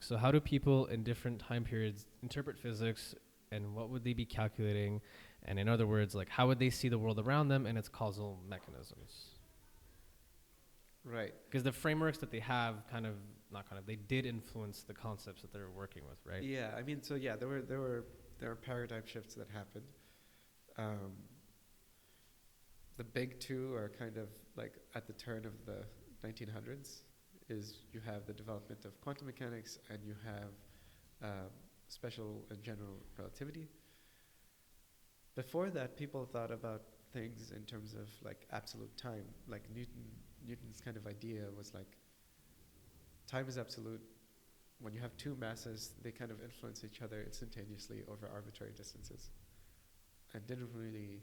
physics. So how do people in different time periods interpret physics, and what would they be calculating? And in other words, like how would they see the world around them and its causal mechanisms? Right. Because the frameworks that they have they did influence the concepts that they're working with, right? Yeah, I mean, so yeah, there were paradigm shifts that happened. The big two are kind of like at the turn of the 1900s. Is you have the development of quantum mechanics and you have special and general relativity. Before that, people thought about things in terms of like absolute time. Like Newton's kind of idea was like time is absolute. When you have two masses, they kind of influence each other instantaneously over arbitrary distances, and didn't really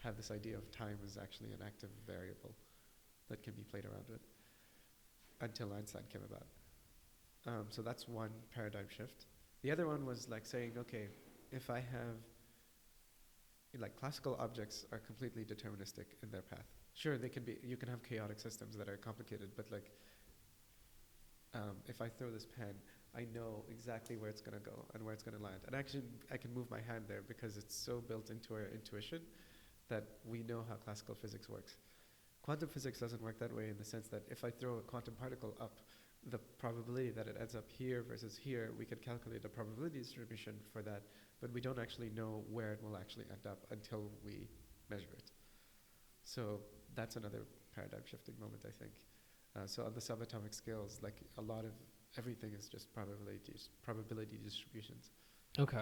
have this idea of time as actually an active variable that can be played around with until Einstein came about. So that's one paradigm shift. The other one was like saying, okay, if I have, like classical objects are completely deterministic in their path. Sure, you can have chaotic systems that are complicated, but like, if I throw this pen, I know exactly where it's going to go and where it's going to land. And actually, I can move my hand there because it's so built into our intuition that we know how classical physics works. Quantum physics doesn't work that way in the sense that if I throw a quantum particle up, the probability that it ends up here versus here, we can calculate a probability distribution for that, but we don't actually know where it will actually end up until we measure it. So that's another paradigm shifting moment, I think. So on the subatomic scales, like a lot of everything is just probability distributions. Okay.